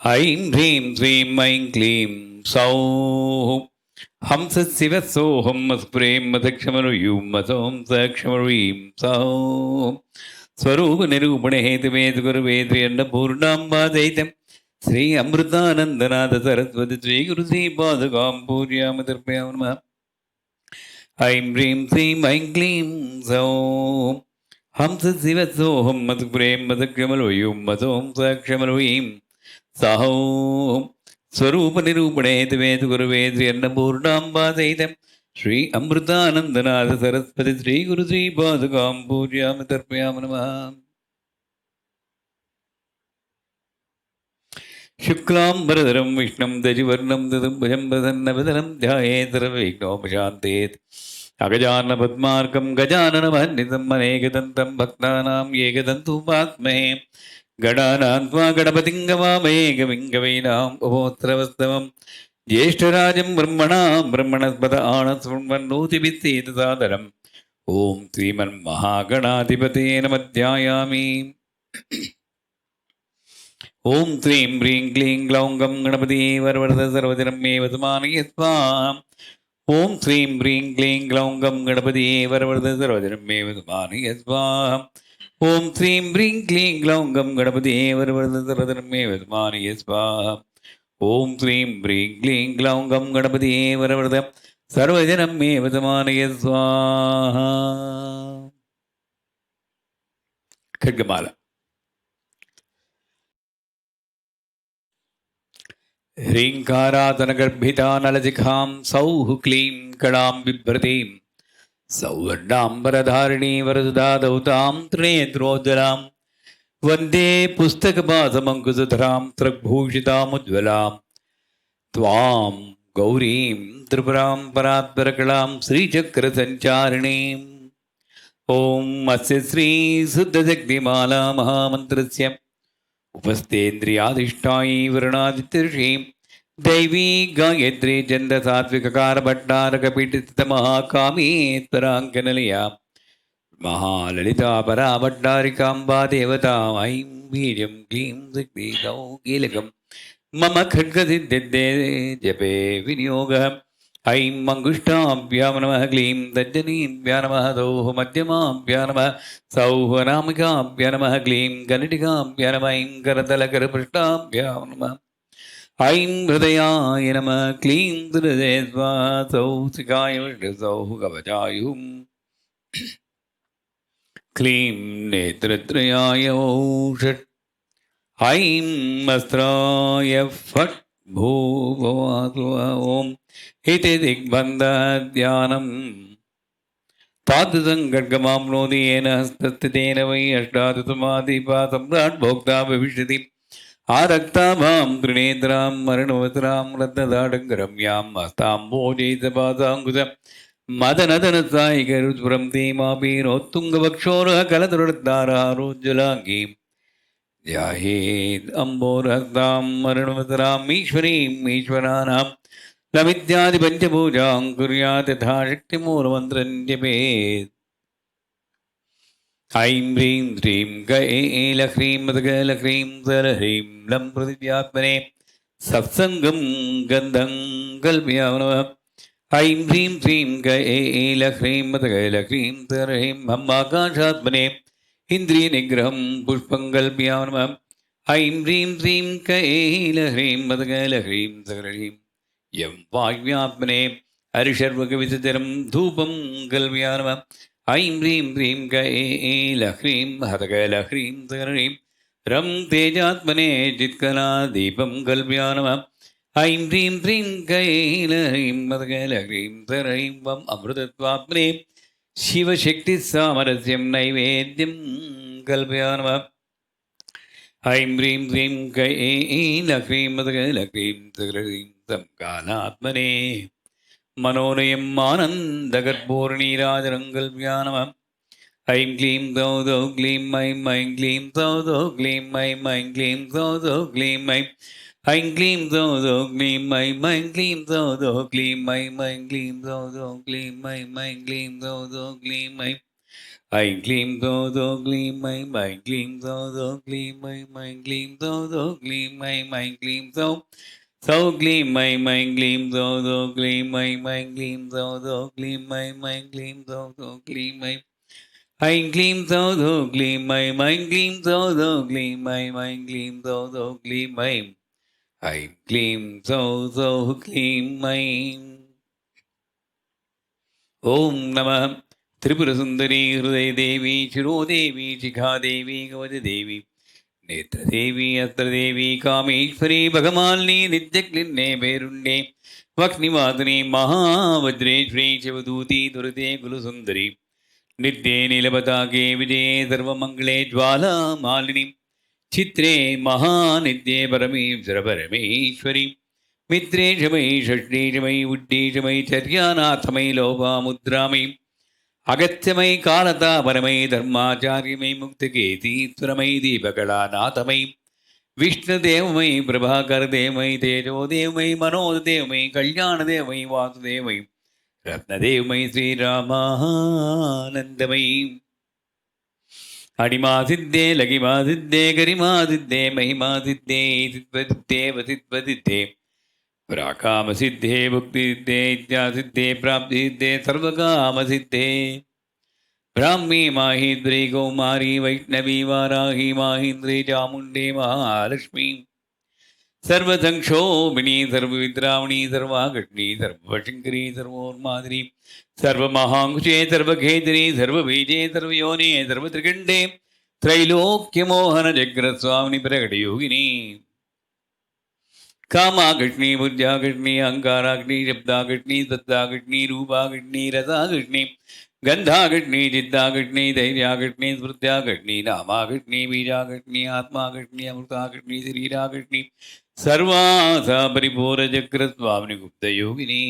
ऐं ह्रीं श्रीं ऐं क्लीं सौः हंसशिवसोऽहं स्प्रें मदक्षमरुयूं मसों सक्षमरुयीं सौः स्वरूपनिरूपणे हेतुवेदगुरुवेद्रियन्नपूर्णां वादयितं श्री अमृतानन्दनाथ सरस्वती श्रीगुरुश्रीपादुकां पूजयामि तर्पयामि नमः। ऐं ह्रीं श्रीं ऐं क्लीं सौः हंसशिवसोऽहं मत्प्रें मदक्षमरुयूं मसों सक्षमरुयीं सहो स्वरूपनिरूपणे वेदगुरुवेद्रि अन्नपूर्णां वादयितं श्री अमृतानन्दनाथ सरस्वती श्रीगुरुश्रीपादुकां पूजयामि तर्पयामि नमः। शुक्लाम्बरधरं विष्णुं दजिवर्णं ददुम्बजं प्रसन्नवदनं ध्यायेत् सर्वविघ्नोपशान्तयेत् अगजाननपद्मार्कं गजाननमहन्नितं अनेकदन्तं भक्तानाम् एकदन्तुपात्महे गणानां त्वा गणपतिं गवामहे गविङ्गवीनाम् उभोत्सवस्तवं ज्येष्ठराजं ब्रह्मणस्पद आणस्वन्नोतिभित्तेतसादरम् ॐ श्रीमन्महागणाधिपतये नमः ध्यायामि। ओं श्रीं ह्रीं क्लीं ग्लौं गं गणपति वरवरद सर्वजनं मे वसमानय स्वाहा। ओं श्रीं ह्रीं क्लीं ग्लौं गं गणपति वरवरद सर्वजनं मे वसमानय स्वाहा। ओं श्रीं ह्रीं क्लीं ग्लौं गं गणपति वरवरद सर्वजनं मे वसमानय स्वाहा। ओं श्रीं ह्रीं क्लीं ग्लौं गं गणपति वरवरद सर्वजनं मे वसमानय स्वाहा। खड्गमाला। ह्रीङ्कारातनगर्भिता नलजिखां सौः क्लीं कणां बिभ्रतीं सौवर्णाम्बरधारिणी वरददादौतां त्रिनेत्रोज्ज्वलां वन्दे पुस्तकपासमङ्कुशधरां स्रग्भूषितामुज्ज्वलां त्वां गौरीं त्रिपुरां परात्परकलां श्रीचक्रसञ्चारिणीम्। ॐ अस्य श्रीशुद्धशक्तिमाला महामन्त्रस्य उपस्थेन्द्रियाधिष्ठायी वरुणादित्यर्षीं दैवी गायत्री चन्द्रसात्विककारभट्टारकपीठितमहाकामेश्वराङ्कनलया महाललिता पराभट्टारिकाम्बा देवता ऐं वीर्यं क्लीं शक्ति कीलकं मम खड्गसिद्धिर्दे जपे विनियोगः। ऐं मङ्गुष्ठाभ्यां नमः क्लीं तज्जनीभ्यां नमः सौः मध्यमाभ्यां नमः सौः अनामिकाभ्यां नमः क्लीं कनिटिकाभ्यां नमः ऐं करतलकरपृष्ठाभ्यां नमः ऐं हृदयाय नमः क्लीं हृदये स्वाहा सौः शिखाय सौः कवचायुः क्लीं नेत्रत्रयाय षट् ऐं अस्त्राय फट् भूभुवः ॐ इति दिग्बन्धध्यानं तादृशं खड्गमाप्नोति येन हस्तस्थितेन वै अष्टादशमाधिपासम्राट् भोक्ता भविष्यति। आरक्ताभां त्रिनेत्रां मरणवसरां रत्नदाडङ्गरम्यां हस्ताम्बोजैतपासाङ्कुश मदनदनसायिकरुस्फुरं धीमापीनोत्तुङ्गवक्षोरः कलतरुद्धारारोज्ज्वलाङ्गीं ध्यायेत् अम्बोरहस्तां मरणवसराम् ईश्वरीम् ईश्वराणां लमित्यादिपञ्चपूजां कुर्यात् यथा शक्तिमूलमन्त्रं जपेत्। ऐं ह्रीं श्रीं गैलह्रीं मदगैलह्रीं सरह्रीं लं पृथिव्यात्मने सत्सङ्गं गन्धं कल्पयामि नमः। ऐं ह्रीं श्रीं गैलह्रीं मदगैलह्रीं सरह्रीं हम्माकाशात्मने इन्द्रियनिग्रहं पुष्पं कल्पयामि नमः। ऐं ह्रीं श्रीं गैलह्रीं मदगैलह्रीं सरह्रीं यं वायुव्यात्मने हरिशर्वकविसर्जनं धूपं कल्पयामि नमः। ऐं ह्रीं श्रीं गैलह्रीं हतगैलह्रीं सरह्रीं रं तेजात्मने चित्कलादीपं कल्पयामि नमः। ऐं ह्रीं श्रीं गैलह्रीं हतगैलह्रीं सरह्रीं वम् अमृतत्वात्मने शिवशक्तिसामरस्यं नैवेद्यं कल्पयामि नमः। ऐं ह्रीं श्रीं गैलह्रीं हतगैलह्रीं सरह्रीं तं कालात्मने मनोनयम् आनन्दकर्पूरनीराजनं कल्पयामि नमः। ऐं क्लीं सौः सौः क्लीं ऐं ऐं क्लीं सौः सौः क्लीं ऐं ऐं क्लीं सौः सौः क्लीं ऐं ऐं क्लीं सौः सौः क्लीं ऐं ऐं क्लीं सौः सौः क्लीं ऐं ऐं क्लीं सौः सौः क्लीं ऐं ऐं क्लीं सौः सौः क्लीं ऐं ऐं क्लीं क्लीं ऐं क्लीं क्लीं ऐं क्लीं क्लीं ऐं क्लीं क्लीं ऐं क्लीं क्लीं ऐं क्लीं क्लीं ऐं क्लीं क्लीं ऐं क्लीं क्लीं ऐं क्लीं क्लीं ऐं ॐ नमः त्रिपुरसुन्दरी हृदयदेवी शिरोदेवी शिखादेवी कवचदेवी नेत्रदेवी अस्त्रदेवी कामेश्वरी भगमालिनी नित्यक्लिन्ने पेरुण्डे वक्निवादिनी महावज्रेश्वरी शिवदूती दुर्ते कुलसुन्दरी नित्ये नीलपताके विजये सर्वमङ्गले ज्वालामालिनी चित्रे महानित्ये परमेश्वर परमेश्वरी मित्रे शमयि षष्ठे शमयि उड्डे शमयि चर्यानाथमयि लोपामुद्रामयि अगत्यमयि कालतापरमयि धर्माचार्यमयि मुक्तकेतीश्वरमयि दीपकलानाथमयि विष्णुदेवमयि प्रभाकरदेवमयि तेजोदेवमयि मनोदेवमयि कल्याणदेवमयि वासुदेवमयि रत्नदेवमयि श्रीरामानन्दमयि अणिमासिद्धे लगिमासिद्धे गरिमासिद्धे महिमासिद्धे सिद्धिद्धे वसिद्धिद्धे प्राकामसिद्धे भुक्तिसिद्धे इत्यासिद्धे प्राप्तिसिद्धे सर्वकामसिद्धे Brahmi माहेन्द्री Kaumari Vaishnavi Varahi माहेन्द्री चामुण्डे Mahalakshmi सर्वसंक्षोभिणी सर्वविद्रावणी सर्वाघटनी सर्वशङ्करी सर्वोन्मादिनी सर्वमहाङ्कुशे सर्वखेदिनी सर्वबीजे सर्वयोने सर्वत्रिकण्डे त्रैलोक्यमोहनजग्रस्वामिनि प्रकटयोगिनी कामाघटनी बुद्ध्याघटनी अहङ्काराघटनी शब्दाघटनी सत्ताघटनी रूपाघटनी रसाघटनी गन्धाघटनी चित्ताघटनी धैर्याघटनी स्मृत्याघटनी नामाघटनी बीजाघटनी आत्माघटनी अमृताघटनी शरीराघटनी सर्वासा परिपूरचक्रस्वामिनि गुप्तयोगिनी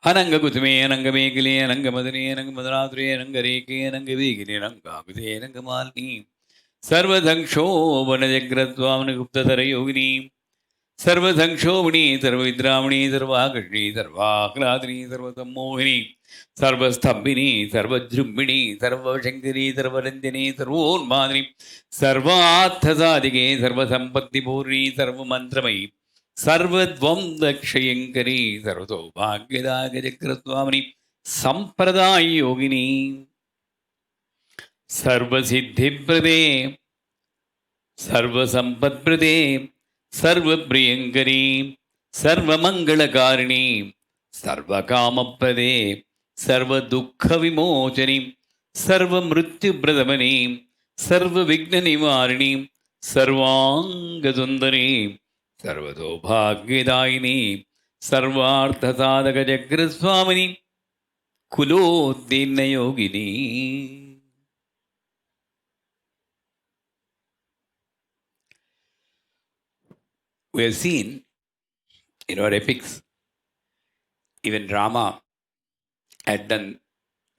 अनङ्गकुसुमे अनङ्गमेखले अनङ्गमदने अनङ्गमदनातुरे अनङ्गरेखे अनङ्गवेगिने अनङ्गाकुते अनङ्गमालिनी सर्वसंक्षोभनजग्रस्वामिनि गुप्तधरयोगिनी सर्वसंक्षोभिणी सर्वविद्रावणी सर्वाघटनी सर्वाह्लादिनी सर्वसम्मोहिनी सर्वस्थम्भिनी सर्वजृम्भिणी सर्वशङ्करी सर्वरञ्जनी सर्वोन्मादिनी सर्वार्थसाधिके सर्वसम्पत्तिपूर्णी सर्वमन्त्रमयी सर्वद्वन्द्वक्षयङ्करी सर्वसौभाग्यदायकचक्रस्वामिनि सम्प्रदाययोगिनी सर्वसिद्धिप्रदे सर्वसम्पत्प्रदे सर्वप्रियङ्करी सर्वमङ्गलकारिणी सर्वकामप्रदे सर्वदुःखविमोचनी सर्वमृत्युप्रदमनी सर्वविघ्ननिवारिणी सर्वाङ्गसुन्दरी सर्वसौभाग्यदायिनी सर्वार्थसाधकचक्रस्वामिनि कुलोत्तीर्णयोगिनी We have seen in our epics, even Rama had done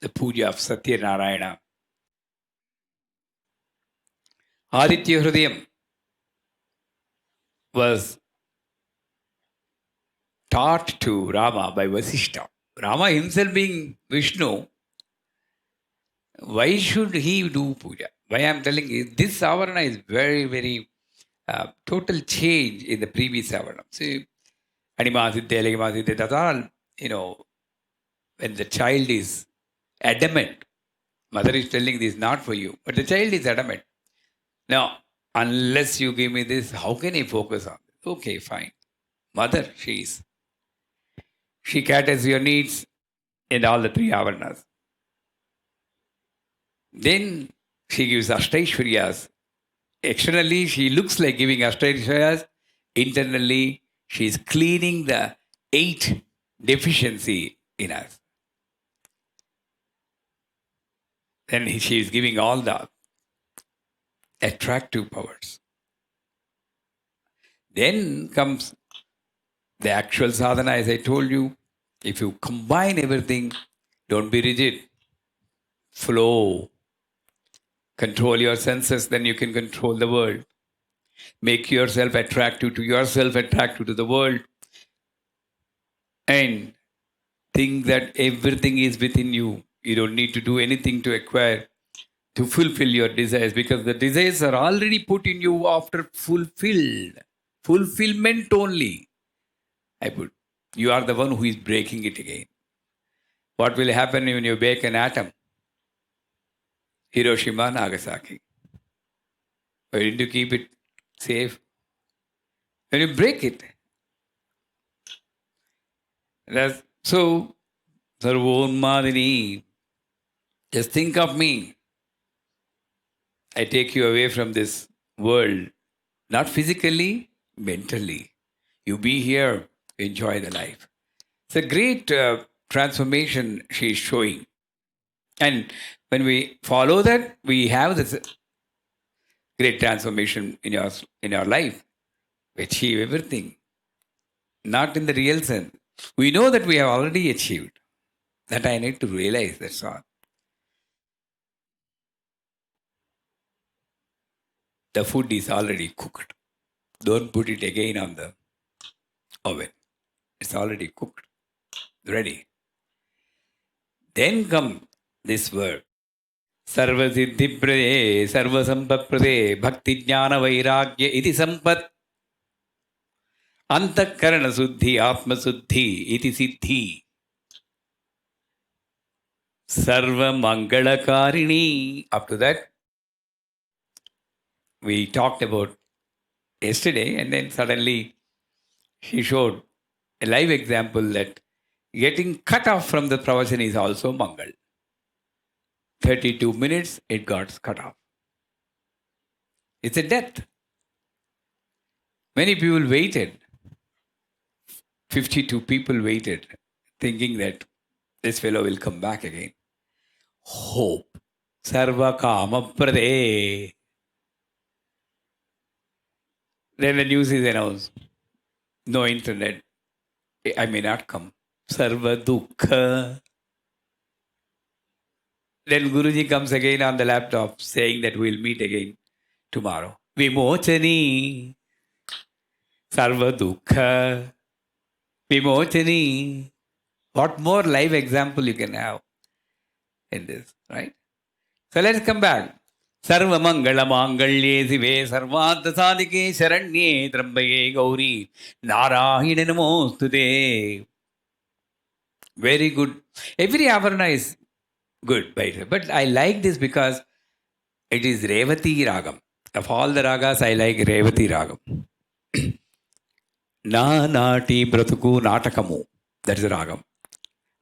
the puja of Satyanarayana. Aditya Hridayam was taught to Rama by Vasishtha. Rama himself being Vishnu, why should he do puja? Why I am telling you, this avarana is very, very total change in the previous avarana. See, Animasiddhe, Legimasidhe, that's all, when the child is adamant, mother is telling this not for you, but the child is adamant. Now, unless you give me this, how can I focus on this? Okay, fine. Mother, she caters your needs in all the three avaranas. Then she gives Ashtaishwaryas. Externally, she looks like giving Ashtaishwaryas. Internally, she is cleaning the 8 deficiency in us. Then she is giving all the attractive powers. Then comes the actual sadhana, as I told you. If you combine everything, don't be rigid. Flow. Control your senses, then you can control the world. Make yourself attractive to yourself, attractive to the world. And think that everything is within you. You don't need to do anything to acquire, to fulfill your desires, because the desires are already put in you after fulfilled. Fulfillment only. I put. You are the one who is breaking it again. What will happen when you break an atom? Hiroshima, Nagasaki. Why didn't you keep it safe? When you break it. So, Sarvonmadini, just think of me. I take you away from this world, not physically, mentally. You be here, enjoy the life. It's a great transformation she is showing. And when we follow that, we have this great transformation in our life. We achieve everything. Not in the real sense. We know that we have already achieved. That I need to realize, that's all. The food is already cooked. Don't put it again on the oven. It's already cooked. Ready. Then come this word. Sarva siddhi prade, sarva sampat prade, bhakti jnana vairagya iti sampat. Antakarana suddhi, atma suddhi iti siddhi. Sarva mangala karini. Up to that, we talked about yesterday, and then suddenly she showed a live example that getting cut off from the pravachan is also mangal. 32 minutes, it got cut off. It's a death. Many people waited. 52 people waited, thinking that this fellow will come back again. Hope. Sarva kama prade. Then the news is announced. No internet. I may not come. Sarva dukkha. Then Guruji comes again on the laptop saying that we'll meet again tomorrow. Vimochani. Sarva dukkha. Vimochani. What more live example you can have in this, right? So let's come back. Sarva mangala mangalye sive sarvadha sadike sharanye trambaye gauri narayana namostude. Very good. Every avarana is good, but I like this because it is Revati Ragam. Of all the ragas, I like Revati Ragam. Na nati bratuku natakamu. That is the ragam.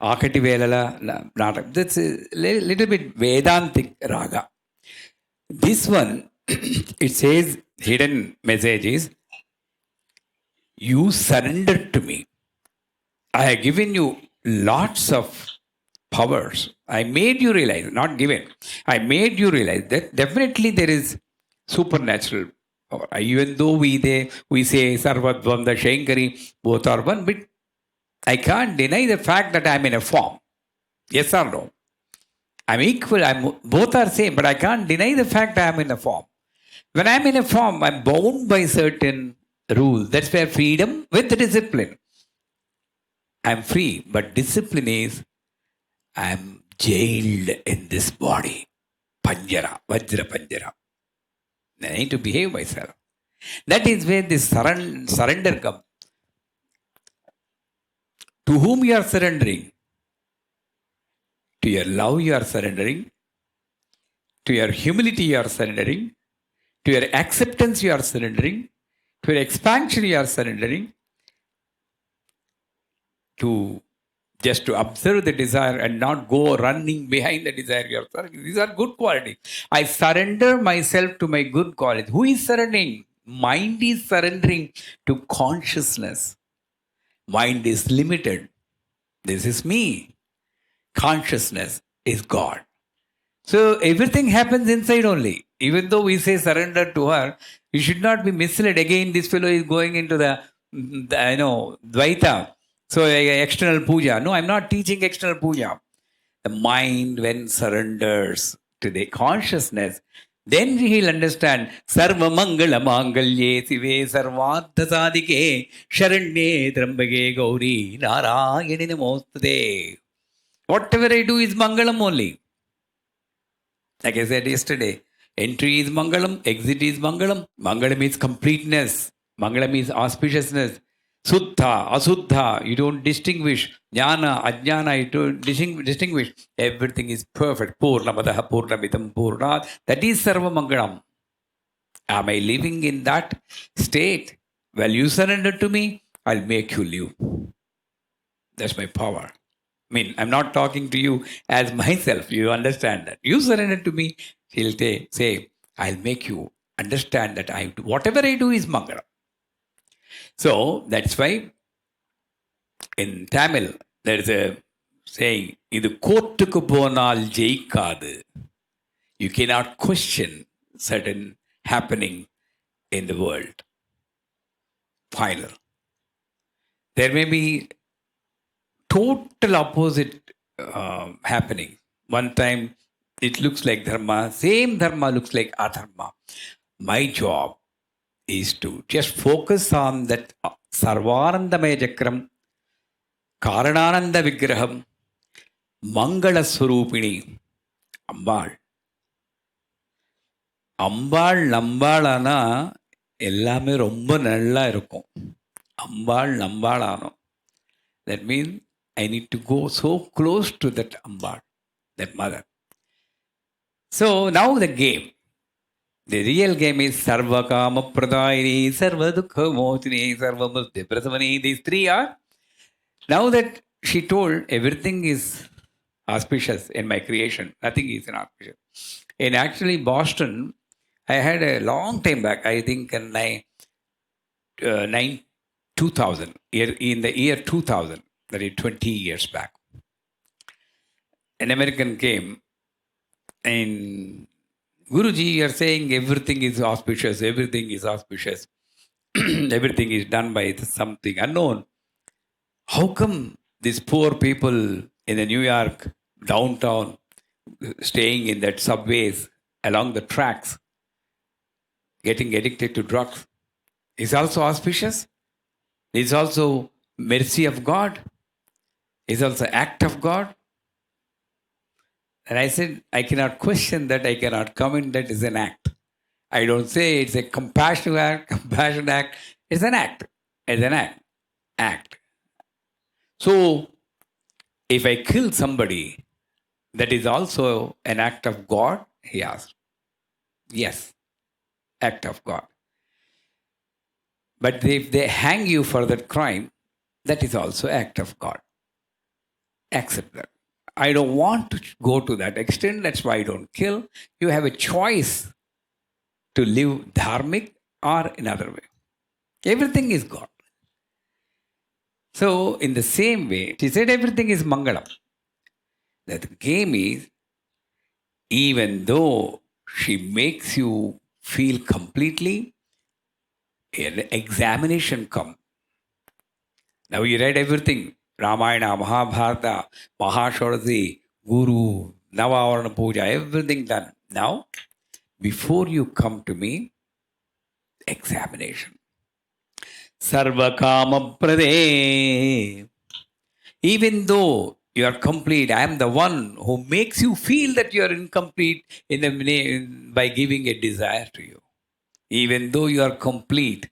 Akati velala natak. That's a little bit Vedantic raga. This one, it says, hidden message is, you surrendered to me. I have given you lots of powers. I made you realize, not given, I made you realize that definitely there is supernatural power. Even though we say Sarvadvanda Shankari, both are one, but I can't deny the fact that I'm in a form. Yes or no? I'm equal, both are same, but I can't deny the fact I'm in a form. When I'm in a form, I'm bound by certain rules. That's where freedom with discipline. I'm free, but discipline is, I'm jailed in this body. Panjara, Vajra Panjara. I need to behave myself. That is where this surrender comes. To whom you are surrendering? To your love you are surrendering. To your humility you are surrendering. To your acceptance you are surrendering. To your expansion you are surrendering. To just to observe the desire and not go running behind the desire you are surrendering. These are good qualities. I surrender myself to my good qualities. Who is surrendering? Mind is surrendering to consciousness. Mind is limited. This is me. Consciousness is God. So everything happens inside only. Even though we say surrender to her, you should not be misled. Again, this fellow is going into the Dvaita. So external puja. No, I'm not teaching external puja. The mind, when surrenders to the consciousness, then he'll understand Sarva Mangala Mangalye Sive Sarvadha Sadike Sharanye Trambage Gauri Narayani Namostade. Whatever I do is Mangalam only. Like I said yesterday, entry is Mangalam, exit is Mangalam. Mangalam is completeness. Mangalam is auspiciousness. Suddha, Asuddha, you don't distinguish. Jnana, Ajnana, you don't distinguish. Everything is perfect. Purnamadaha, Purnamidam, Purnat. That is Sarva Mangalam. Am I living in that state? Well, you surrender to me, I'll make you live. That's my power. I mean, I'm not talking to you as myself. You understand that. You surrender to me, he'll say, I'll make you understand that whatever I do is Mangala. So that's why in Tamil, there is a saying, இது கோர்ட்டுக்கு போனால் ஜெயிக்காது. You cannot question certain happening in the world. Final. There may be total opposite happening. One time it looks like dharma, same dharma looks like adharma. My job is to just focus on that Sarvanandamaya Chakram, Karanananda Vigraham, Mangala Surupini, Ambal. அம்பாள் நம்பாளானா எல்லாமே ரொம்ப நல்லா இருக்கும். அம்பாள் நம்பாளானோம். That means I need to go so close to that Ambal, that mother. So now the game. The real game is Sarva Kama Pradayini, Sarva Dukha Motini, Sarva Murti Prasavani. These three are. Now that she told everything is auspicious in my creation, nothing is inauspicious. In actually Boston, I had a long time back, I think in 2000, in the year 2000, that is 20 years back. An American came and Guruji, you are saying everything is auspicious, everything is auspicious, everything is done by something unknown. How come these poor people in the New York downtown, staying in that subways along the tracks, getting addicted to drugs, is also auspicious? Is also mercy of God? Is also act of God? And I said, I cannot question that, I cannot comment that is an act. I don't say it's a compassion act. It's an act. It's an act. So, if I kill somebody, that is also an act of God? He asked. Yes, act of God. But if they hang you for that crime, that is also act of God. Accept that. I don't want to go to that extent. That's why I don't kill. You have a choice to live dharmic or another way. Everything is God. So, in the same way, she said everything is Mangalam. That the game is, even though she makes you feel completely, an examination come. Now you read everything. Ramayana, Mahabharata, Mahashorati, Guru, Navavarana Puja, everything done. Now, before you come to me, examination. Sarva Kama Prade. Even though you are complete, I am the one who makes you feel that you are incomplete by giving a desire to you. Even though you are complete,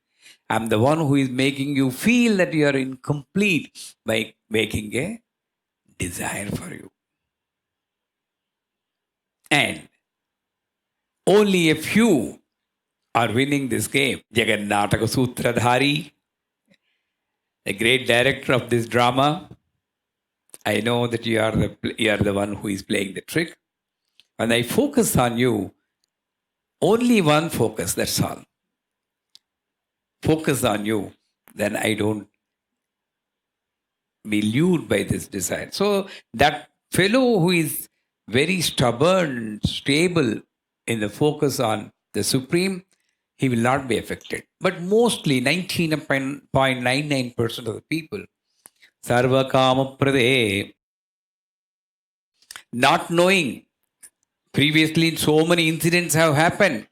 I am the one who is making you feel that you are incomplete by making a desire for you. And only a few are winning this game. Jagannataka Sutradhari, the great director of this drama, I know that you are the one who is playing the trick. When I focus on you, only one focus, that's all. Focus on you, then I don't be lured by this desire. So that fellow who is very stubborn, stable in the focus on the Supreme, he will not be affected. But mostly 99.99% of the people, Sarva Kama Prade, not knowing, previously so many incidents have happened.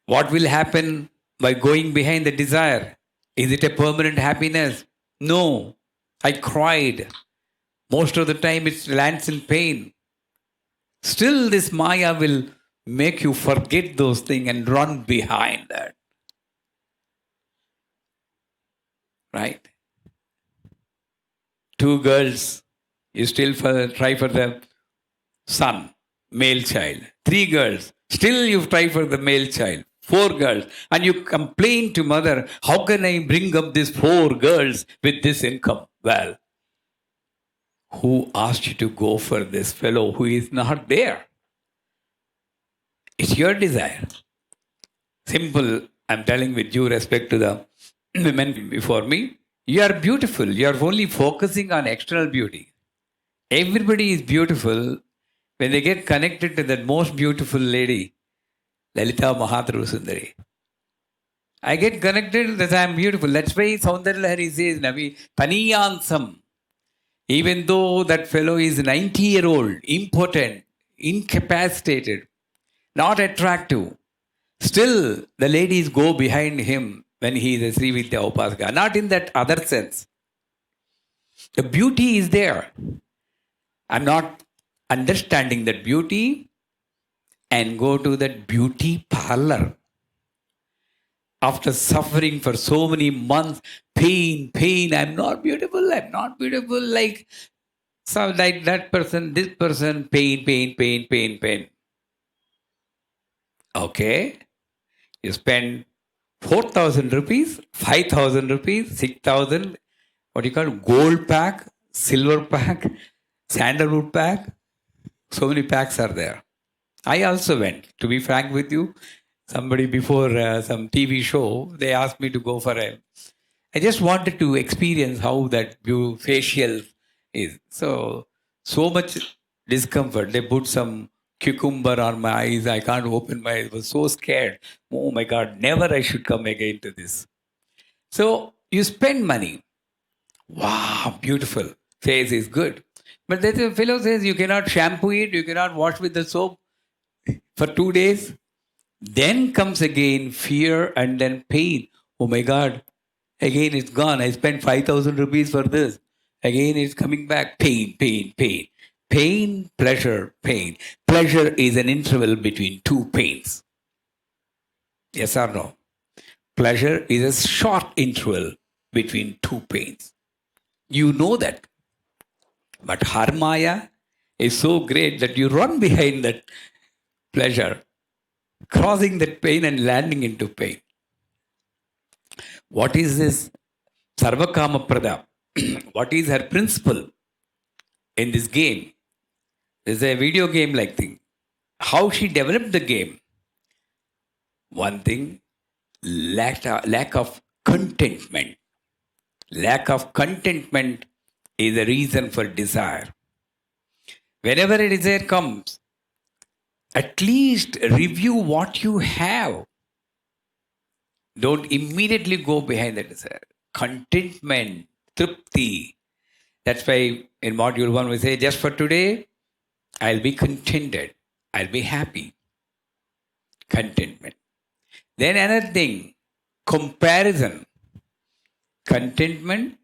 What will happen by going behind the desire? Is it a permanent happiness? No. I cried Most of the time it lands in pain. Still, this Maya will make you forget those things and run behind that. Right? Two girls, you still try for the son, male child. Three girls, still you try for the male child. Four girls, and you complain to mother, how can I bring up these four girls with this income? Well, who asked you to go for this fellow who is not there? It's your desire. Simple, I'm telling with due respect to the women before me. You are beautiful. You are only focusing on external beauty. Everybody is beautiful when they get connected to that most beautiful lady, Lalita Mahathru Sundari. I get connected that I am beautiful. That's why Saundarya Lahari says, Navi, Taniyansam. Even though that fellow is 90-year-old, impotent, incapacitated, not attractive, still the ladies go behind him when he is a Srividya Upasaka. Not in that other sense. The beauty is there. I'm not understanding that beauty and go to that beauty parlor. After suffering for so many months, pain, I'm not beautiful, like that person, this person, pain. Okay, you spend 4,000 rupees, 5,000 rupees, 6,000, what do you call it? Gold pack, silver pack, sandalwood pack. So many packs are there. I also went, to be frank with you. Somebody before some TV show, they asked me to go for I just wanted to experience how that facial is. So much discomfort. They put some cucumber on my eyes. I can't open my eyes. I was so scared. Oh my God, never I should come again to this. So you spend money. Wow, beautiful. Face is good. But the fellow says you cannot shampoo it, you cannot wash with the soap for 2 days. Then comes again fear and then pain. Oh my God, again it's gone. I spent 5,000 rupees for this. Again it's coming back. Pain. Pain, pleasure, pain. Pleasure is an interval between two pains. Yes or no? Pleasure is a short interval between two pains. You know that. But Harmaya is so great that you run behind that pleasure, crossing that pain and landing into pain. What is this Sarvakama Prada? What is her principle in this game? There's a video game like thing. How she developed the game? One thing, lack of contentment. Lack of contentment is a reason for desire. Whenever a desire comes, at least review what you have. Don't immediately go behind the desire. Contentment, tripti. That's why in module 1 we say, just for today, I'll be contented. I'll be happy. Contentment. Then another thing, comparison. Contentment,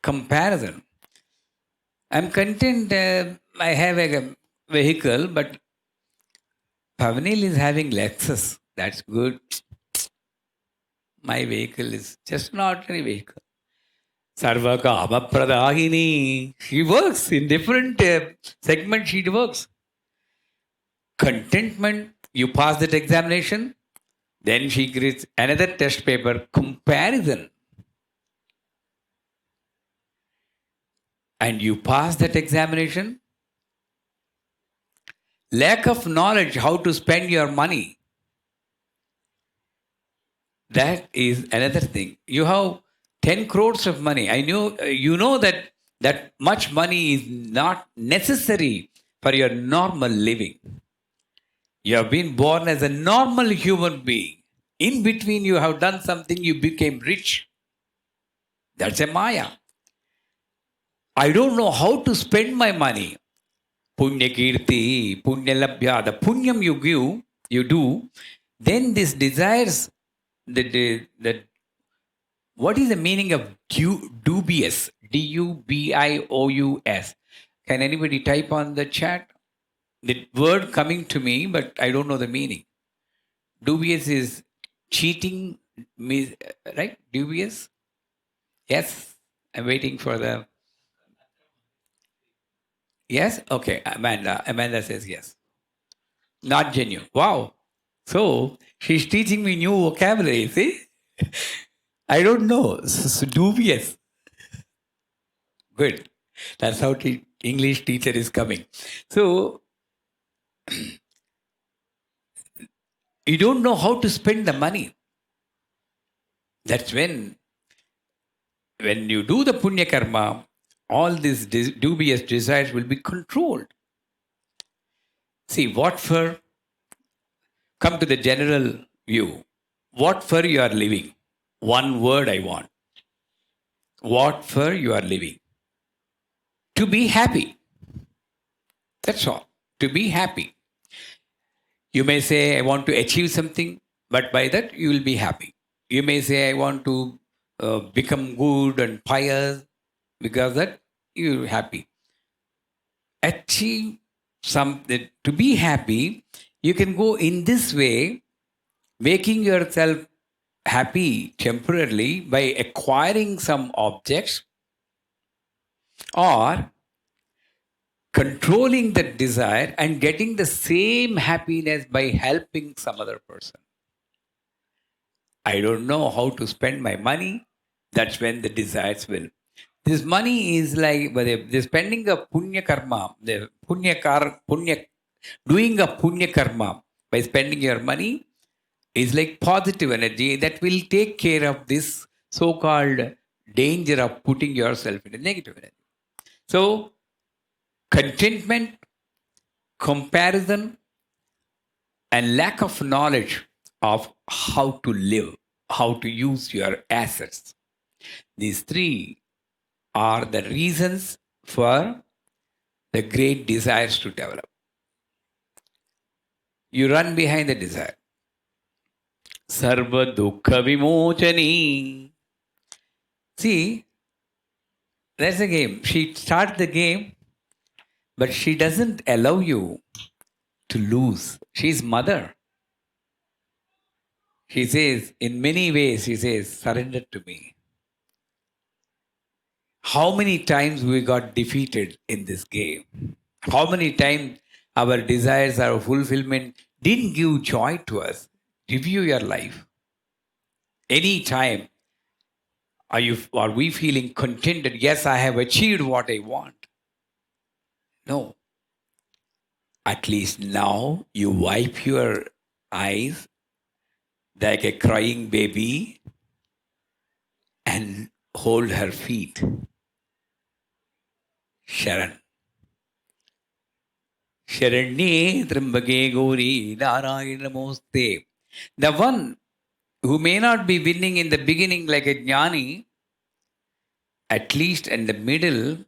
comparison. I'm content, I have a vehicle, but Pavanil is having Lexus. That's good. My vehicle is just an ordinary vehicle. Sarvakama Pradahini. She works in different segments. She works. Contentment. You pass that examination. Then she creates another test paper. Comparison. And you pass that examination. Lack of knowledge how to spend your money. That is another thing. You have 10 crores of money. You know that much money is not necessary for your normal living. You have been born as a normal human being. In between, you have done something, you became rich. That's a Maya. I don't know how to spend my money. Punya kirti, punya labhya. The punyam you do, then these desires, that what is the meaning of dubious? Dubbious. Can anybody type on the chat? The word coming to me, but I don't know the meaning. Dubious is cheating, right? Dubious? Yes. I'm waiting for the. Yes? Okay. Amanda. Amanda says yes. Not genuine. Wow. So she's teaching me new vocabulary. See? I don't know. Dubious. Good. That's how English teacher is coming. So you don't know how to spend the money. That's when you do the punya karma, all these dubious desires will be controlled. See, what for? Come to the general view. What for you are living? One word I want. What for you are living? To be happy. That's all. To be happy. You may say, I want to achieve something, but by that you will be happy. You may say, I want to become good and pious, because that you're happy. Achieve something. To be happy, you can go in this way, making yourself happy temporarily by acquiring some objects or controlling that desire and getting the same happiness by helping some other person. I don't know how to spend my money. That's when the desires will. This money is like the spending of punya karma, doing a punya karma by spending your money is like positive energy that will take care of this so-called danger of putting yourself in a negative energy. So, contentment, comparison, and lack of knowledge of how to live, how to use your assets. These three are the reasons for the great desires to develop. You run behind the desire. Sarva dukkha vimochani. See, that's a game. She starts the game, but she doesn't allow you to lose. She's mother. She says, in many ways, she says, surrender to me. How many times we got defeated in this game? How many times our desires, our fulfillment didn't give joy to us? Review your life. Any time are we feeling contented? Yes, I have achieved what I want. No. At least now you wipe your eyes like a crying baby and hold her feet. Sharan. Sharanye Trambake Gauri Narayana Namoste. The one who may not be winning in the beginning like a jnani, at least in the middle,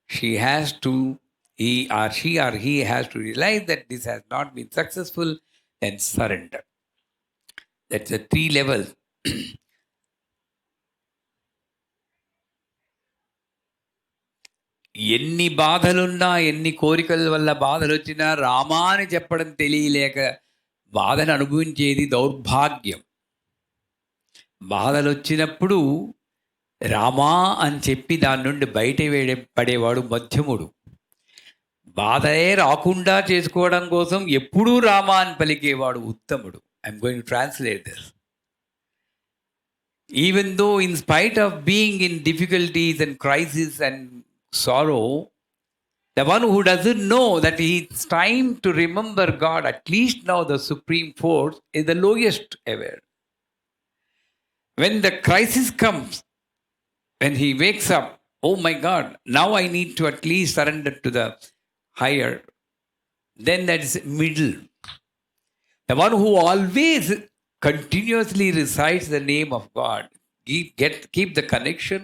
he or she or he has to realize that this has not been successful and surrender. That's the 3 levels. ఎన్ని బాధలున్నా ఎన్ని కోరికల వల్ల బాధలు వచ్చినా రామా అని చెప్పడం తెలియలేక బాధను అనుభవించేది దౌర్భాగ్యం. బాధలు వచ్చినప్పుడు రామా అని చెప్పి దాని నుండి బయట పడేవాడు మధ్యముడు. బాధే రాకుండా చేసుకోవడం కోసం ఎప్పుడూ రామా అని పలికేవాడు ఉత్తముడు. I'm going to translate this. Even though in spite of being in difficulties and crisis and sorrow, the one who doesn't know that it's time to remember God, at least now the supreme force, is the lowest ever. When the crisis comes, when he wakes up, oh my God, now I need to at least surrender to the higher. Then that is middle. The one who always continuously recites the name of God, keep the connection,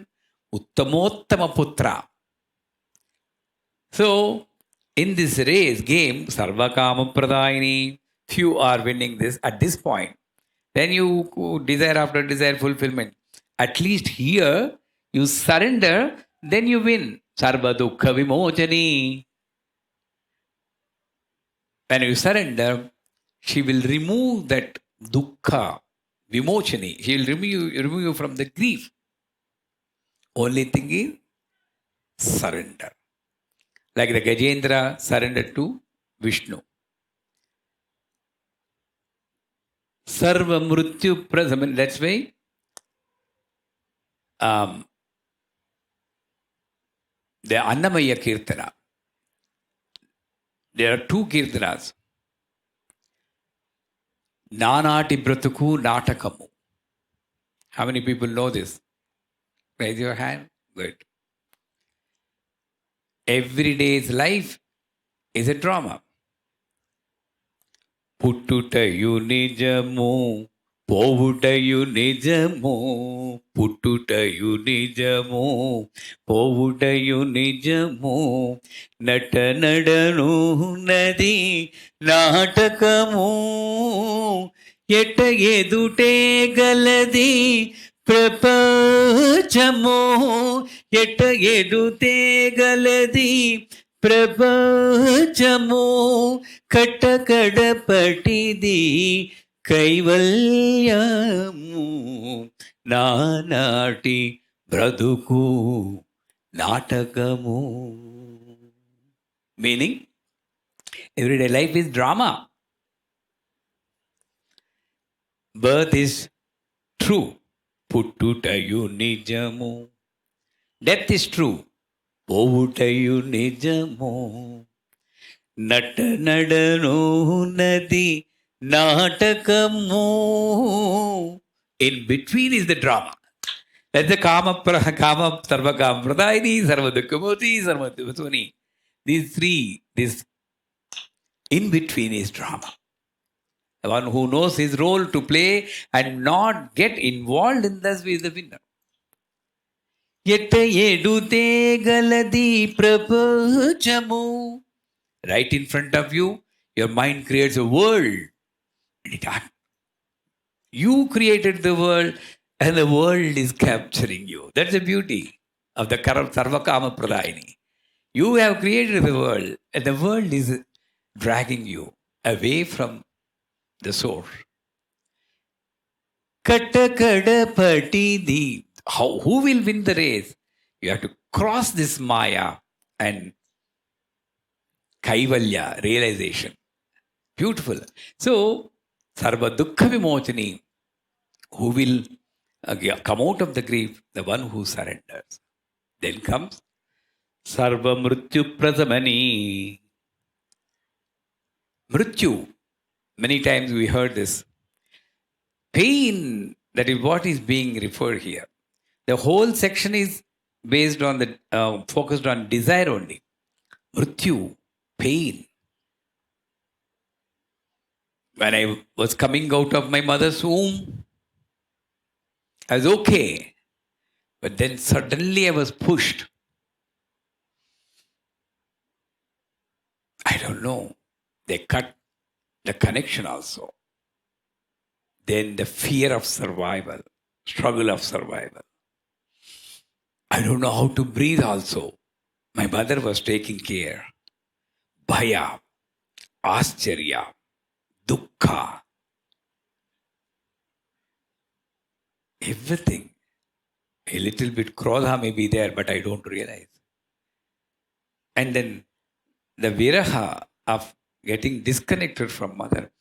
Uttamottama Putra. So, in this game, Sarvakama Pradayini, few are winning this at this point. Then you desire after desire fulfillment. At least here, you surrender then you win. Sarva dukkha vimochani. When you surrender, she will remove that dukkha, vimochani. She will remove you from the grief. Only thing is surrender. Like the Gajendra surrendered to Vishnu. Sarva mrityu prasaman. That's why the Annamaya Kirtana. There are two Kirtanas. Nanati Bratuku Natakamu. How many people know this? Raise your hand. Good. Every day's life is a drama. Puttutayu nijamu, povutayu nijamu, puttutayu nijamu, povutayu nijamu, nata nadanu nadi natakamu, yeta edute galadi ప్రపంచము ఎట్ట ఎడుతే గలది ప్రపంచము కట్టకడపటిది కైవల్యము నానాటి బ్రతుకు నాటకము. Meaning everyday life is drama. Birth is true. పుట్టుటయు నిజము. Death is true. పోవుటయు నిజము. నట నడను నది నాటకము. In between is the drama. That's the kama sarva kama pradayini, sarva dukkhamoti, sarva duvaswani. These three, this in between is drama. The one who knows his role to play and not get involved in this is the winner. Yetta edute galadi prapanchamu. Right in front of you, your mind creates a world. You created the world and the world is capturing you. That's the beauty of the Sarvakama Pradayini. You have created the world and the world is dragging you away from the source. Kattakadapatidi. Who will win the race? You have to cross this Maya and Kaivalya, realization. Beautiful. So, Sarva Dukkha Vimochani, who will come out of the grief, the one who surrenders. Then comes Sarva Mrityu Prasamani. Mrityu. Many times we heard this. Pain, that is what is being referred here. The whole section is based on the, focused on desire only. Mrityu, pain. When I was coming out of my mother's womb, I was okay. But then suddenly I was pushed. I don't know. They cut the connection also. Then the fear of survival, struggle of survival. I don't know how to breathe also. My mother was taking care. Bhaya, Ascharya, Dukkha. Everything. A little bit krodha may be there, but I don't realize. And then the viraha of getting disconnected from mother.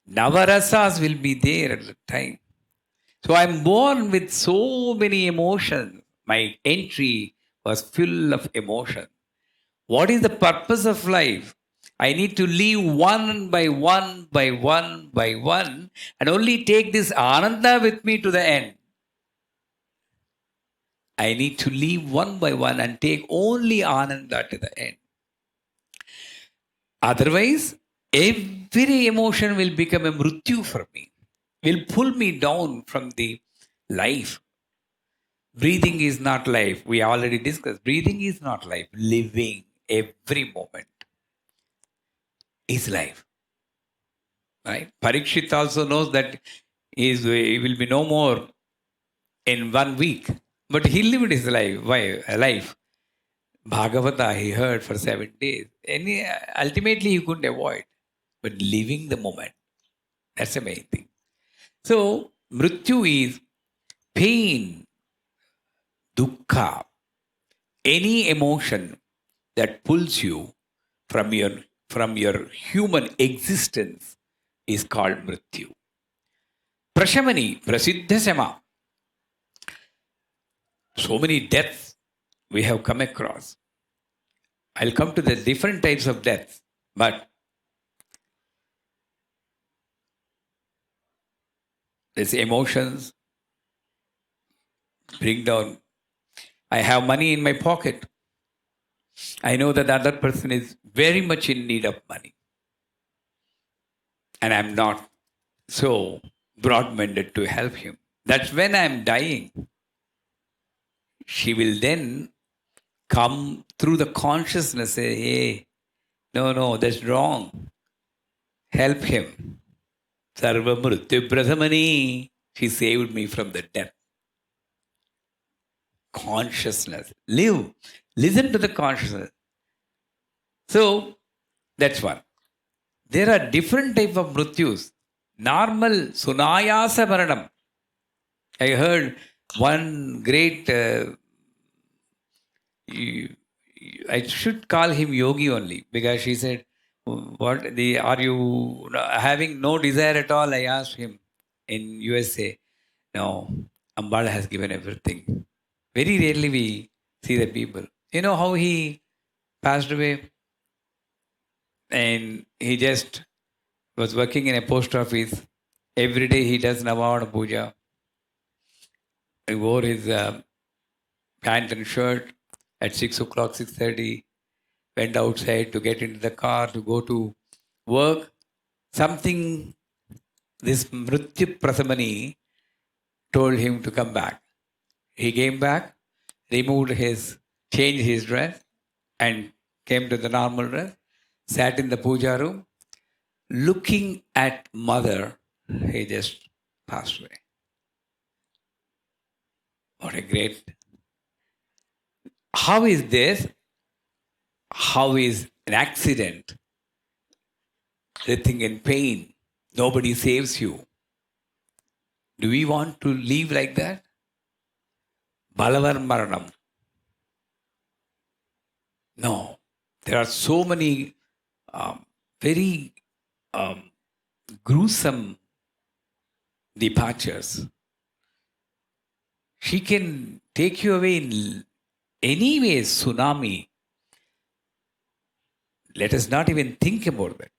Navarasas will be there at the time. So I'm born with so many emotions. My entry was full of emotion. What is the purpose of life? I need to live one by one by one by one and only take this ananda with me to the end. I need to live one by one and take only ananda to the end. Otherwise, every emotion will become a mrityu for me, will pull me down from the life. Breathing is not life. We already discussed. Breathing is not life. Living every moment is life. Right? Parikshit also knows that he will be no more in 1 week. But he lived his life. Why? Life. Bhagavata he heard for 7 days. And ultimately he couldn't avoid. But living the moment, that's the main thing. So, Mrityu is pain, dukkha, any emotion that pulls you from your human existence is called Mrityu. Prashamani, Prasiddha Sama. So many deaths we have come across. I'll come to the different types of deaths, but these emotions bring down. I have money in my pocket. I know that the other person is very much in need of money. And I'm not so broad minded to help him. That's when I'm dying. She will then come through the consciousness, say, hey, no, that's wrong. Help him. Sarva Mrityu Prasamani. She saved me from the death. Consciousness. Live. Listen to the consciousness. So, that's one. There are different type of mrityus. Normal sunayasa maranam. I heard one great, I should call him yogi only because she said, are you having no desire at all? I asked him in USA. No, Ambala has given everything. Very rarely we see the people. You know how he passed away? And he just was working in a post office. Every day he does Navavana Puja. He wore his pant and shirt at 6 o'clock, 6:30. Went outside to get into the car to go to work. Something, this Mrityu Prasamani told him to come back. He came back, changed his dress and came to the normal dress, sat in the puja room, looking at mother, he just passed away. What a great. How is this? How is an accident? Everything in pain. Nobody saves you. Do we want to live like that? Balavar Maranam. No. There are so many very gruesome departures. She can take you away in any way, tsunami. Let us not even think about that.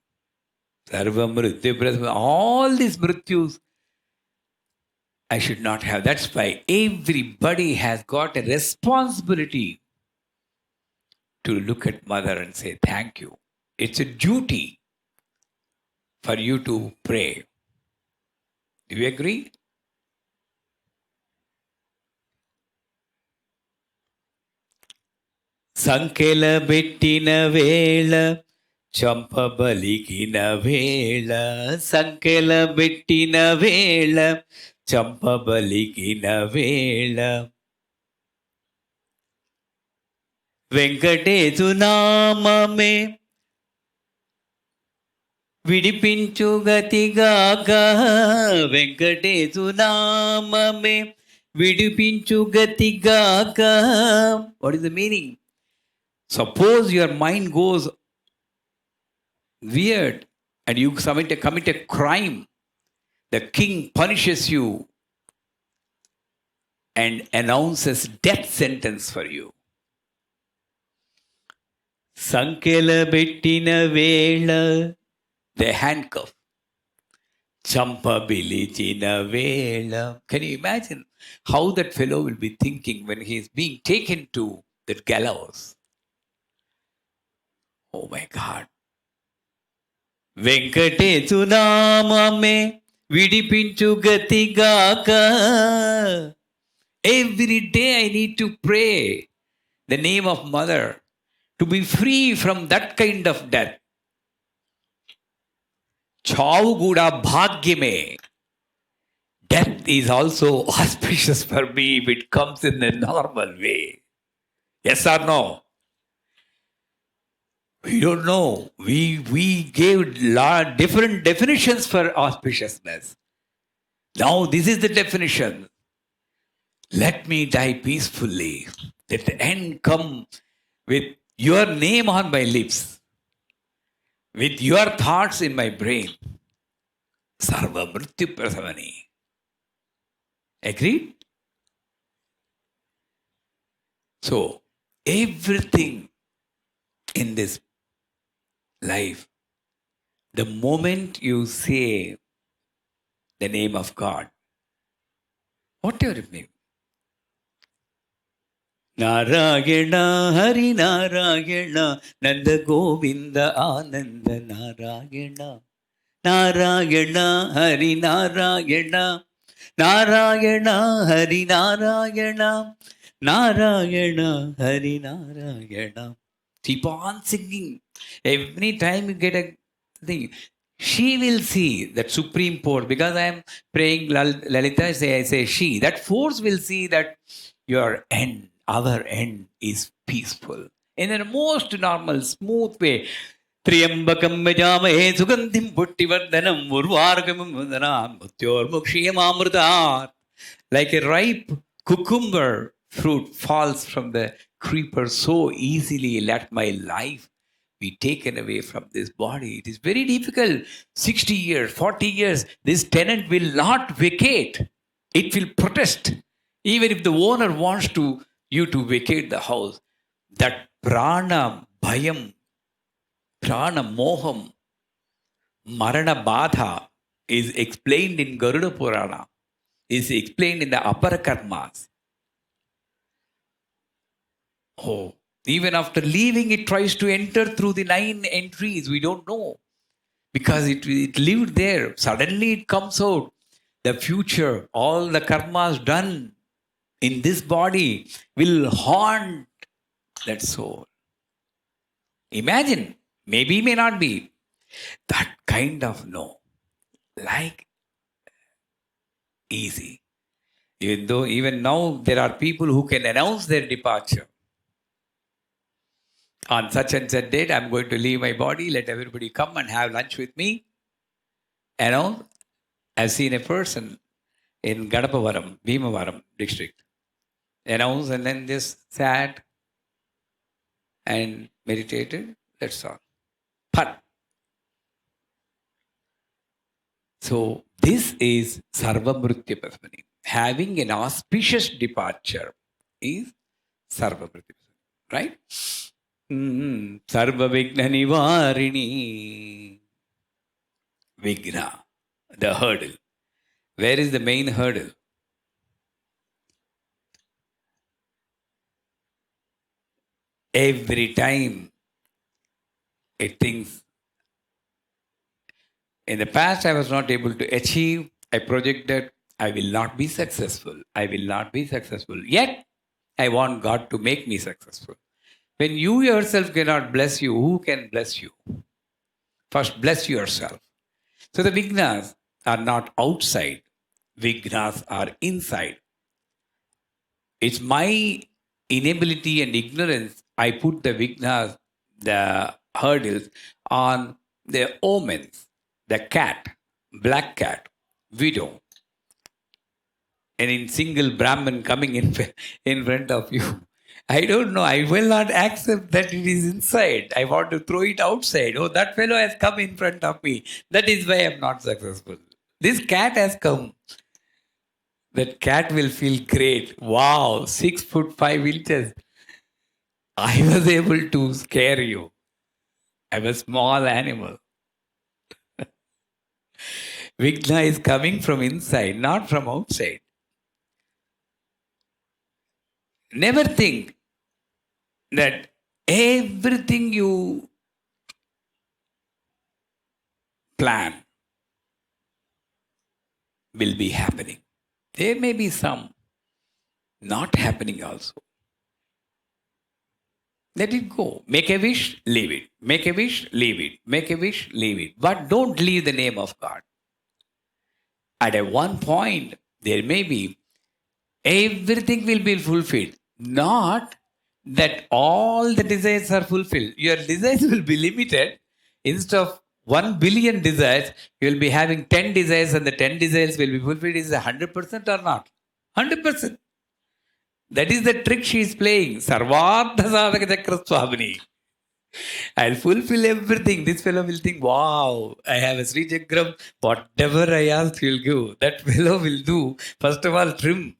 Sarva Mrityu, all these Mrityus I should not have. That's why everybody has got a responsibility to look at mother and say thank you. It's a duty for you to pray. Do you agree? సంకెల పెట్టిన వేళ చంపబలికిన వేళ సంకెల పెట్టిన వేళ చంపబలికిన వేళ వెంకటేశు నామమే విడిపించు గతిగాక వెంకటేశు నామమే విడిపించు గతిగాక. What is the meaning? Suppose your mind goes weird and you commit a crime, the king punishes you and announces death sentence for you. Sankela bettina vela, the handcuff. Champa bilichina vela. Can you imagine how that fellow will be thinking when he is being taken to that gallows? Oh my God. Venkatesu namame vidipinchu gatigaka. Every day I need to pray the name of mother to be free from that kind of death. Chavu guda bhagyame. Death is also auspicious for me if it comes in a normal way. Yes or no? We don't know. We gave different definitions for auspiciousness. Now this is the definition. Let me die peacefully. Let the end come with your name on my lips, with your thoughts in my brain. Sarva Mrityu Prasavani. Agreed? So, everything in this life, the moment you say the name of God, whatever it may be, Narayana Hari Narayana Nanda Govinda Ananda Narayana Narayana Hari Narayana Narayana Hari Narayana Narayana Hari Narayana. Keep on singing. Every time you get a thing, she will see that supreme force. Because I am praying Lalita, I say she. That force will see that your end, our end is peaceful. In the most normal, smooth way. Triyambakam Vijamahe Sugandhim Puttivardhanam Urvargamam Vandanam Mutyormukshiyamamrutat. Like a ripe cucumber fruit falls from the creeper so easily, let my life be taken away from this body. It is very difficult. 60 years, 40 years, this tenant will not vacate. It will protest. Even if the owner wants you to vacate the house, that prana bhayam, prana moham, marana badha is explained in Garuda Purana, is explained in the Apara Karmas. Oh, even after leaving, it tries to enter through the 9 entries. We don't know. Because it lived there. Suddenly it comes out. The future, all the karmas done in this body will haunt that soul. Imagine, maybe, may not be. That kind of no. Like easy. Even though even now there are people who can announce their departure. On such and such date, I'm going to leave my body. Let everybody come and have lunch with me. You know, I've seen a person in Gadapavaram, Bhimavaram district, announce and then just sat and meditated. That's all. But so this is Sarva Mrityu Pasmani. Having an auspicious departure is Sarva Mrityu Pasmani, right? Sarva Vigna Nivarini. Vigna, the hurdle. Where is the main hurdle? Every time it thinks, in the past I was not able to achieve, I projected, I will not be successful. I will not be successful. Yet, I want God to make me successful. When you yourself cannot bless you, who can bless you? First, bless yourself. So the vignas are not outside. Vignas are inside. It's my inability and ignorance. I put the vignas, the hurdles, on the omens, the cat, black cat, widow, and in single Brahman coming in front of you. I don't know. I will not accept that it is inside. I want to throw it outside. Oh, that fellow has come in front of me. That is why I'm not successful. This cat has come. That cat will feel great. Wow, 6'5". I was able to scare you. I'm a small animal. Vigna is coming from inside, not from outside. Never think that everything you plan will be happening. There may be some not happening also. Let it go. Make a wish, leave it. Make a wish, leave it. Make a wish, leave it. But don't leave the name of God. At one point, there may be everything will be fulfilled. Not that all the desires are fulfilled. Your desires will be limited. Instead of 1 billion desires, you will be having 10 desires and the 10 desires will be fulfilled. Is it 100% or not? 100%. That is the trick she is playing. Sarvardha sadhaka chakra swamini. I'll fulfill everything. This fellow will think, wow, I have a Sri Chakram. Whatever I ask, he'll give. That fellow will do. First of all, trim.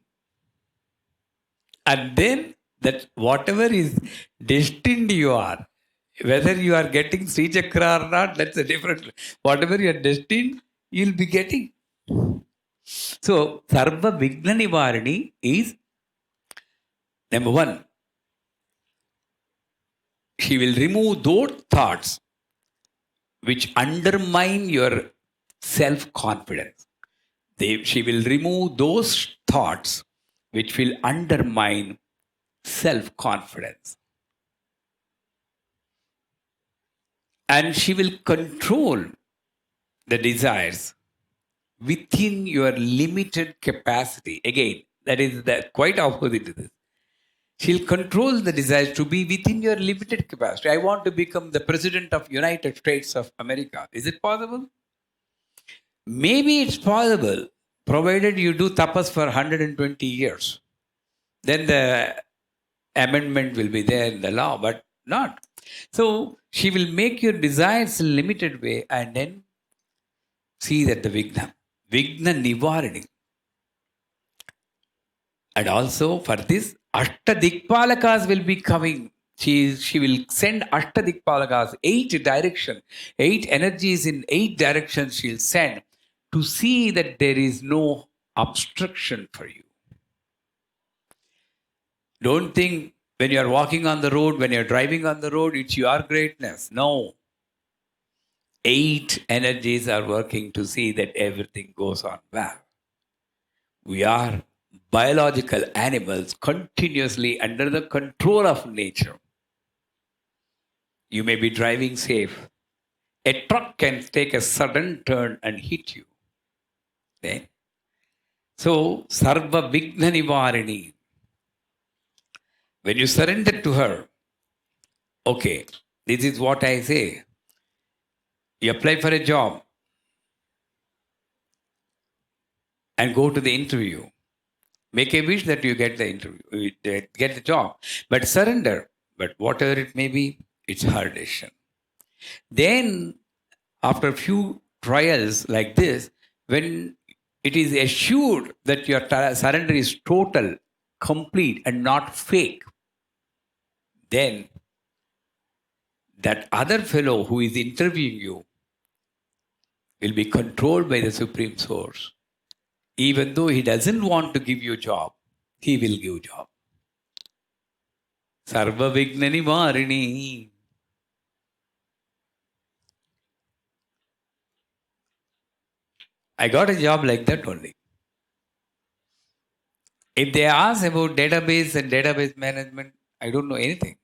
And then that whatever is destined you are, whether you are getting Sri Chakra or not, that's a different. Whatever you are destined, you'll be getting. So, Sarva Vigna Nivarani is number one. She will remove those thoughts which undermine your self-confidence. She will remove those thoughts which will undermine self-confidence. And she will control the desires within your limited capacity. Again, that is quite opposite to this. She'll control the desires to be within your limited capacity. I want to become the president of United States of America. Is it possible? Maybe it's possible, provided you do tapas for 120 years. Then the amendment will be there in the law, but not. So she will make your desires in a limited way and then see that the Vigna Nivarani. And also for this, Ashtadikpalakas will be coming. She will send Ashtadikpalakas, 8 directions, 8 energies in 8 directions she'll send to see that there is no obstruction for you. Don't think when you are walking on the road, when you are driving on the road, it's your greatness. No. 8 energies are working to see that everything goes on well. We are biological animals continuously under the control of nature. You may be driving safe. A truck can take a sudden turn and hit you. Okay? So, Sarva Vigna Nivarini. When you surrender to her, okay, this is what I say. You apply for a job and go to the interview. Make a wish that you get the interview, get the job. But surrender. But whatever it may be, it's her decision. Then, after a few trials like this, when it is assured that your surrender is total, complete, and not fake, then that other fellow who is interviewing you will be controlled by the Supreme Source. Even though he doesn't want to give you a job, he will give job. Sarva Vigna Nivarini. I got a job like that only. If they ask about database and database management, I don't know anything.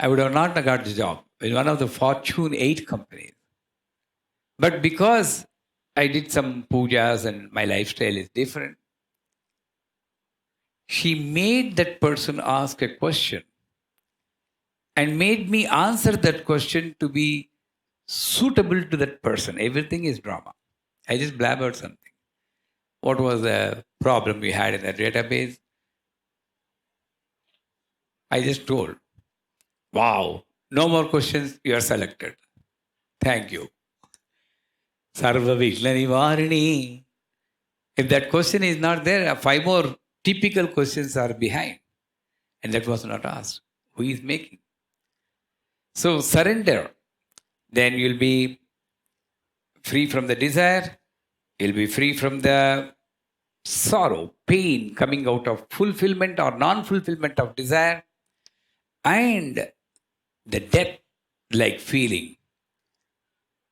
I would have not got the job in one of the Fortune 8 companies. But because I did some pujas and my lifestyle is different, she made that person ask a question and made me answer that question to be suitable to that person. Everything is drama. I just blabbered something. What was the problem we had in the database? I just told, wow, no more questions, you are selected. Thank you. Sarva Vigna Nivarini. If that question is not there, 5 more typical questions are behind. And that was not asked. Who is making? So surrender. Then you'll be free from the desire. You'll be free from the sorrow, pain coming out of fulfillment or non-fulfillment of desire. And the death-like feeling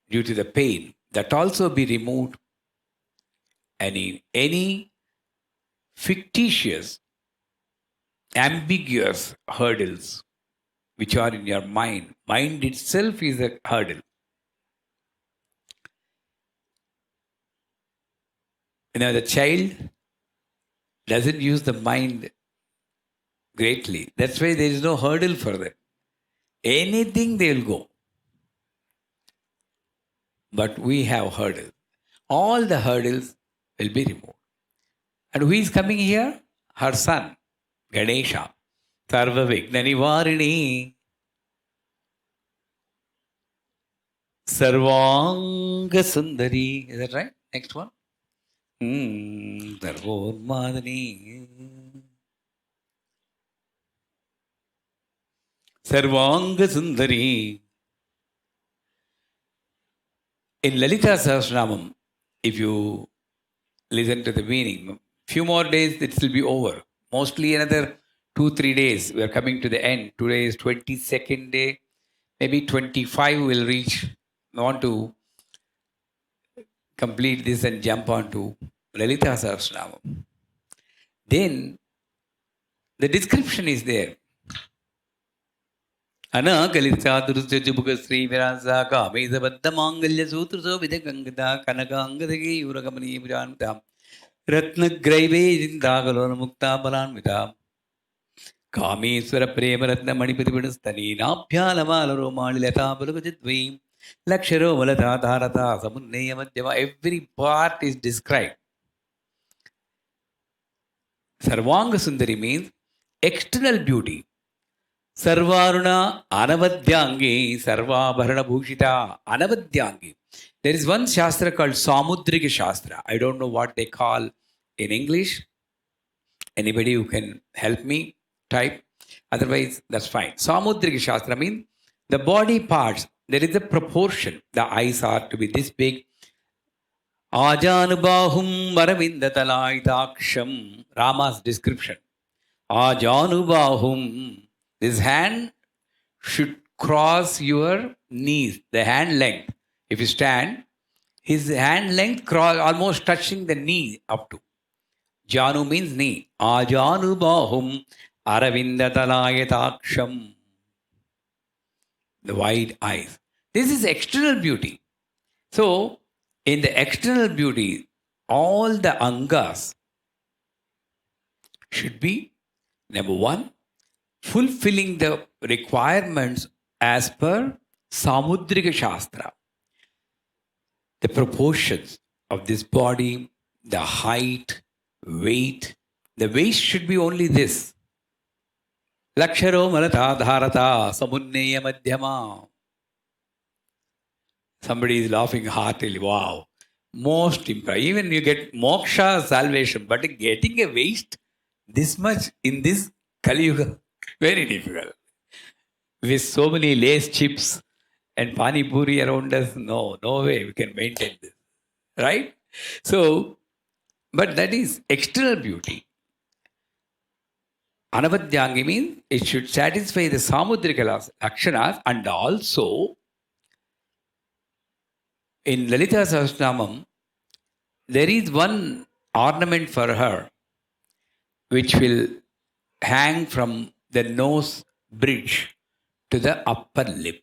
due to the pain, that also be removed. And in any fictitious, ambiguous hurdles which are in your mind, mind itself is a hurdle. The child doesn't use the mind greatly. That's why there is no hurdle for them. Anything they will go. But we have hurdles. All the hurdles will be removed. And who is coming here? Her son, Ganesha. Sarva Vigna Nivarini. Sarvanga Sundari. Is that right? Next one. Sarvormadani. Sarvanga Sundari. In Lalita Sahasranamam, if you listen to the meaning, few more days it will be over. Mostly another 2-3 days. We are coming to the end. Today is 22nd day. Maybe 25 will reach. I want to complete this and jump on to Lalita Sahasranamam. Then the description is there. Anakalita Durusjabuka Sri Virasa Kameda Mangalya Sutraso Vidagangada Kanakangadi Urakamani Virantam Ratna Grave Jindagalona Mukta Balanvita Kameswara Prema Ratna Manipuristani Napyalavala Romalilata Bulukajitvi Laksharo Valata Dharata Samunaya Madhyama. Every part is described. Sarvanga Sundari means external beauty. Sarvaruna Anavadyangi Sarvabharana Bhushita Anavadyangi. There is one Shastra called Samudrika Shastra. I don't know what they call in English. Anybody who can help me type? Otherwise, that's fine. Samudrika Shastra means the body parts. There is a proportion. The eyes are to be this big. Ajanubahum Varavindatalaitaksham. Rama's description. Ajanubahum. This hand should cross your knees, the hand length. If you stand, his hand length cross almost touching the knee up to. Janu means knee. Ajanu bahum aravindatalayataksham. The wide eyes. This is external beauty. So, in the external beauty, all the angas should be, number one, fulfilling the requirements as per Samudrika Shastra. The proportions of this body, the height, weight. The waist should be only this. Laksharo Malata Dharata Samunneya Madhyama. Somebody is laughing heartily. Wow. Most impressive. Even you get moksha, salvation, but getting a waist this much in this Kali Yuga, very difficult. With so many lace chips and pani puri around us, no way we can maintain this. Right? So, but that is external beauty. Anavadyangi means it should satisfy the Samudrika Lakshanas, and also in Lalita Sahasranamam, there is one ornament for her which will hang from the nose bridge to the upper lip,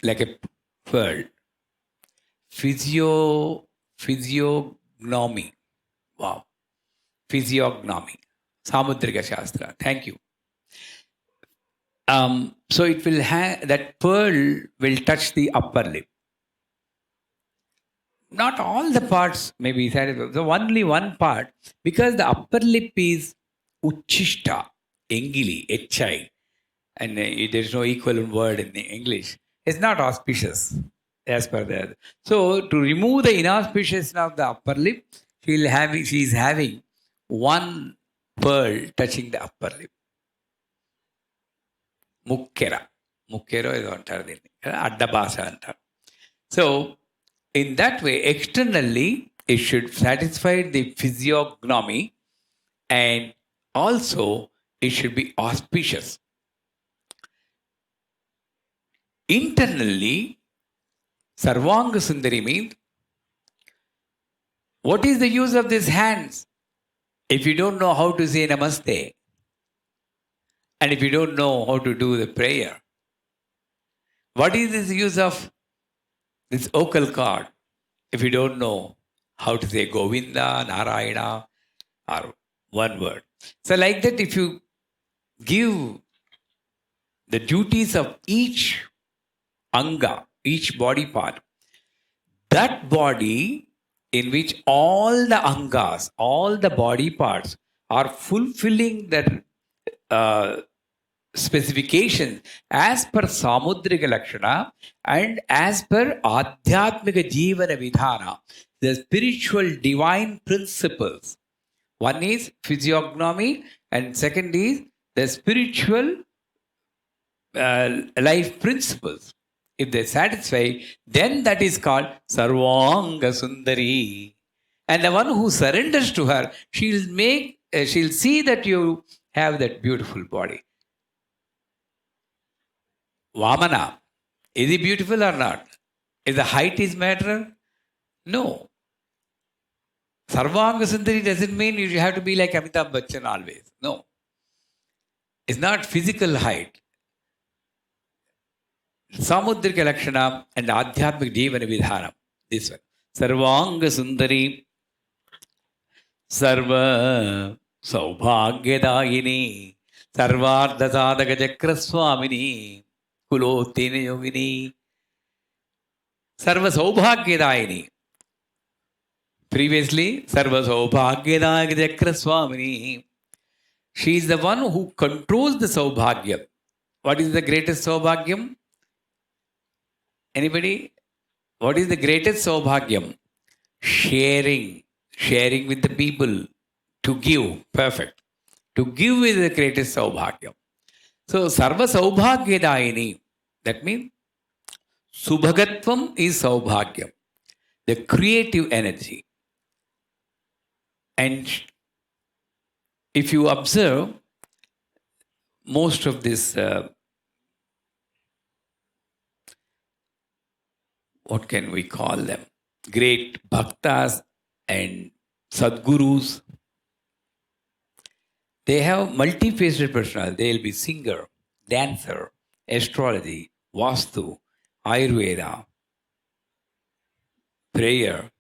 like a pearl. Physiognomy. Wow. Physiognomy. Samudrika Shastra. Thank you. So it will hang, that pearl will touch the upper lip. Not all the parts may be satisfied. So only one part, because the upper lip is Uchishta, Engili, Echai, and there is no equivalent word in English. It's not auspicious as per that. So to remove the inauspiciousness of the upper lip, she is having one pearl touching the upper lip. Mukkera. Mukkero is antaru. Addabasa antaru. So in that way, externally, it should satisfy the physiognomy, and also it should be auspicious. Internally, Sarvanga Sundari means, what is the use of these hands if you don't know how to say Namaste? And if you don't know how to do the prayer? What is the use of this vocal cord if you don't know how to say Govinda, Narayana, or one word? So like that, if you give the duties of each anga, each body part. That body in which all the angas, all the body parts are fulfilling their specifications as per Samudrika Lakshana and as per Adhyatmika Jivana Vidhana, the spiritual divine principles. One is physiognomy and second is the spiritual life principles. If they satisfy, then that is called Sarvanga Sundari. And the one who surrenders to her, she'll see that you have that beautiful body. Vamana, is he beautiful or not? Is the height is matter? No. Sarvanga Sundari doesn't mean you have to be like Amitabh Bachchan always. No. It's not physical height. Samudrika Lakshana and Adhyatmik Jivana Vidhanam. This one. Sarvanga Sundari Sarva Saubhagyadayini Sarvardha Sadhaka Chakra Swamini Kulotena Yogini Sarva Saubhagyadayini. Previously, Sarva Saubhagyadayini Chakra Swamini. She is the one who controls the Saubhagyam. What is the greatest Saubhagyam? Anybody? What is the greatest Saubhagyam? Sharing with the people, to give. Perfect. To give is the greatest Saubhagyam. So, Sarva Saubhagyadayini, that means Subhagatvam is Saubhagyam, the creative energy. And if you observe, most of this, what can we call them? Great bhaktas and sadgurus, they have multifaceted personality. They will be singer, dancer, astrology, vastu, ayurveda, prayer,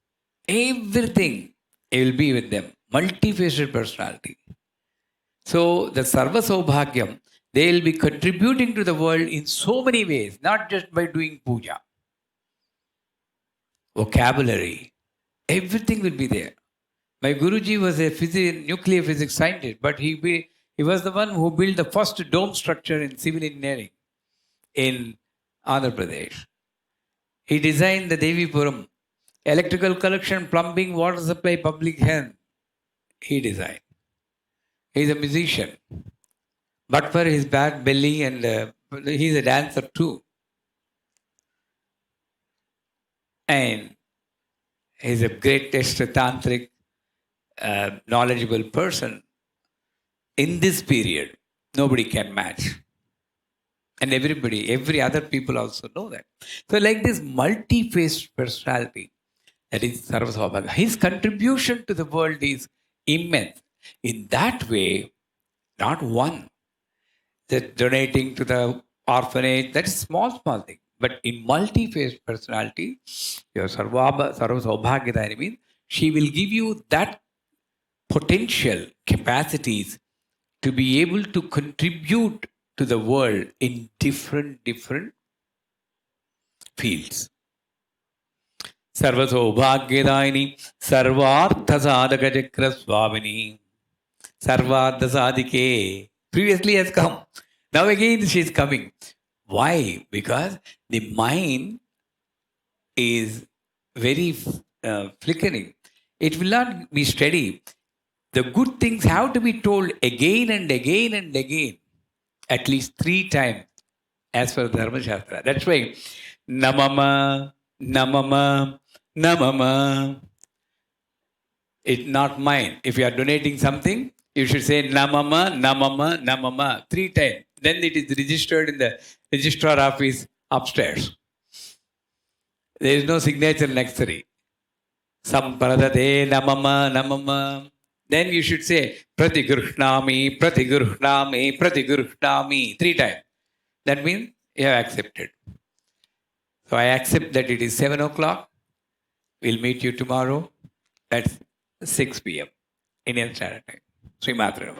everything will be with them. Multifaceted personality. So the Sarva Saubhagyam, they will be contributing to the world in so many ways, not just by doing puja. Vocabulary, everything will be there. My Guruji was a nuclear physics scientist, but he was the one who built the first dome structure in civil engineering in Andhra Pradesh. He designed the Devipuram, electrical collection, plumbing, water supply, public health. He designed. He is a musician, but for his bad belly and he is a dancer too. And he is a greatest tantric, knowledgeable person. In this period, nobody can match. And every other people also know that. So like this multi-faced personality, that is Sarva Saubhagya. His contribution to the world is immense. In that way, not one, that donating to the orphanage, that is small thing. But in multi-faced personality, your Sarva Saubhagyadayini means she will give you that potential capacities to be able to contribute to the world in different fields. Sarva Saubhagyadayini Sarvartha Sadhaka Chakra Swamini Sarvartha Sadhike. Previously has come. Now again she is coming. Why? Because the mind is very flickering. It will not be steady. The good things have to be told again and again and again, at least 3 times, as per Dharma Shastra. That's why Namama, Namama, Namama. It's not mine. If you are donating something, you should say Namama, Namama, Namama 3 times. Then it is registered in the registrar office upstairs. There is no signature necessary. Samparadate Namama, Namama. Then you should say Pratigruhnami, Pratigruhnami, Pratigruhnami 3 times. That means you have accepted. So I accept that it is 7 o'clock. We'll meet you tomorrow at 6 p.m. Indian Standard Time. Sri Matra.